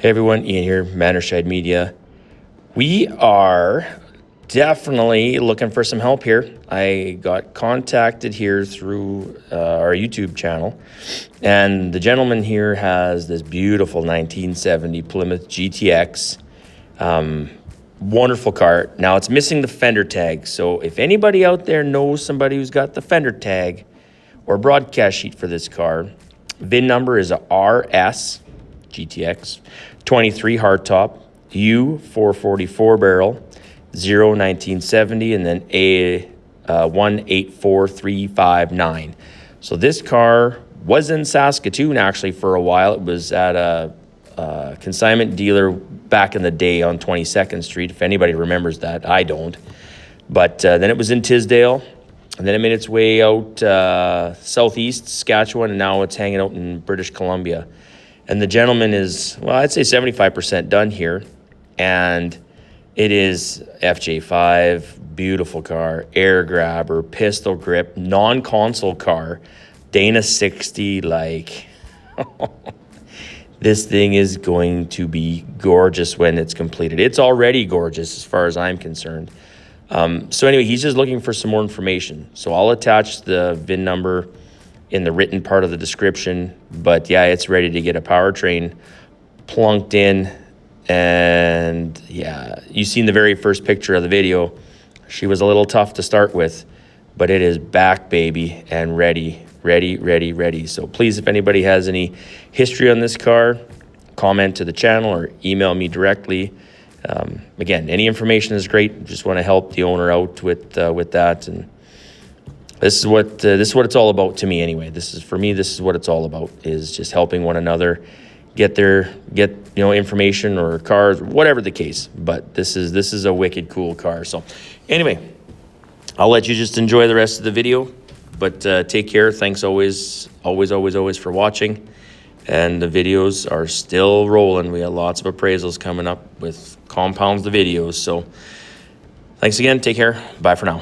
Hey everyone, Ian here, Mannerscheid Media. We are definitely looking for some help here. I got contacted here through our YouTube channel, and the gentleman here has this beautiful 1970 Plymouth GTX. Wonderful car. Now it's missing the fender tag, so if anybody out there knows somebody who's got the fender tag or broadcast sheet for this car, VIN number is a RS GTX 23 hardtop U444 barrel 1970 and then a 184359. So this car was in Saskatoon actually for a while. It was at a consignment dealer back in the day on 22nd Street, if anybody remembers that. I don't. But then it was in TIsdale, and then it made its way out southeast Saskatchewan, and now it's hanging out in British Columbia. And the gentleman is, well, I'd say 75% done here. And it is FJ5, beautiful car, air grabber, pistol grip, non-console car, Dana 60, like, this thing is going to be gorgeous when it's completed. It's already gorgeous as far as I'm concerned. So anyway, he's just looking for some more information. So I'll attach the VIN number in the written part of the description, but yeah, it's ready to get a powertrain plunked in. And yeah, you've seen the very first picture of the video. She was a little tough to start with, but it is back, baby, and ready. So please, if anybody has any history on this car, comment to the channel or email me directly. Again, any information is great. Just want to help the owner out with that. And this is what it's all about to me anyway. This is what it's all about, is just helping one another get information or cars, whatever the case. But this is a wicked cool car. So anyway, I'll let you just enjoy the rest of the video, but take care. Thanks always for watching. And the videos are still rolling. We got lots of appraisals coming up with compounds the videos. So thanks again. Take care. Bye for now.